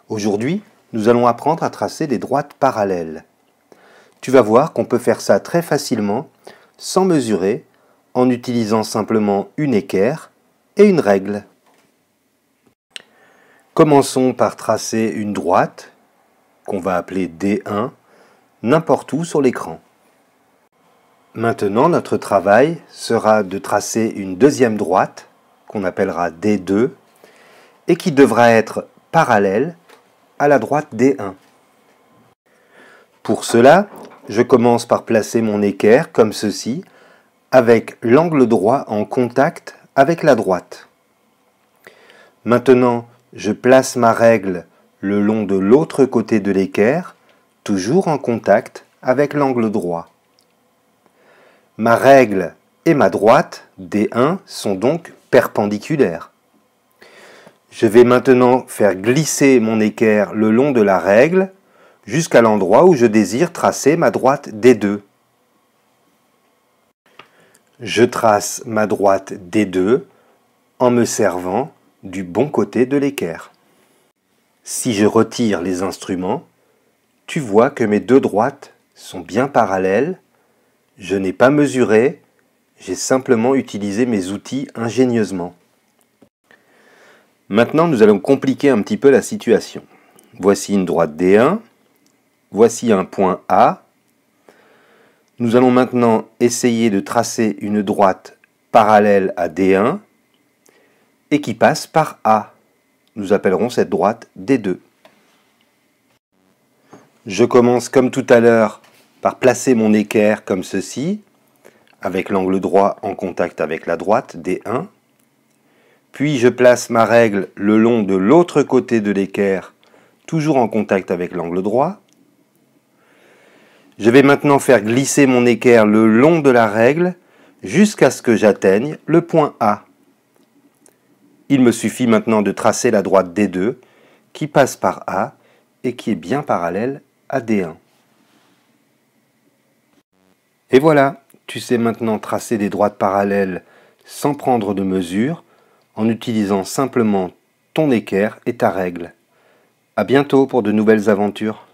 Aujourd'hui, nous allons apprendre à tracer des droites parallèles. Tu vas voir qu'on peut faire ça très facilement, sans mesurer, en utilisant simplement une équerre et une règle. Commençons par tracer une droite, qu'on va appeler D1, n'importe où sur l'écran. Maintenant, notre travail sera de tracer une deuxième droite, qu'on appellera D2, et qui devra être parallèle à la droite D1. Pour cela, je commence par placer mon équerre comme ceci, avec l'angle droit en contact avec la droite. Maintenant, je place ma règle le long de l'autre côté de l'équerre, toujours en contact avec l'angle droit. Ma règle et ma droite, D1, sont donc perpendiculaires. Je vais maintenant faire glisser mon équerre le long de la règle jusqu'à l'endroit où je désire tracer ma droite D2. Je trace ma droite D2 en me servant du bon côté de l'équerre. Si je retire les instruments, tu vois que mes deux droites sont bien parallèles. Je n'ai pas mesuré, j'ai simplement utilisé mes outils ingénieusement. Maintenant, nous allons compliquer un petit peu la situation. Voici une droite D1, voici un point A. Nous allons maintenant essayer de tracer une droite parallèle à D1 et qui passe par A. Nous appellerons cette droite D2. Je commence comme tout à l'heure par placer mon équerre comme ceci, avec l'angle droit en contact avec la droite D1. Puis je place ma règle le long de l'autre côté de l'équerre, toujours en contact avec l'angle droit. Je vais maintenant faire glisser mon équerre le long de la règle jusqu'à ce que j'atteigne le point A. Il me suffit maintenant de tracer la droite D2 qui passe par A et qui est bien parallèle à D1. Et voilà, tu sais maintenant tracer des droites parallèles sans prendre de mesure, en utilisant simplement ton équerre et ta règle. À bientôt pour de nouvelles aventures.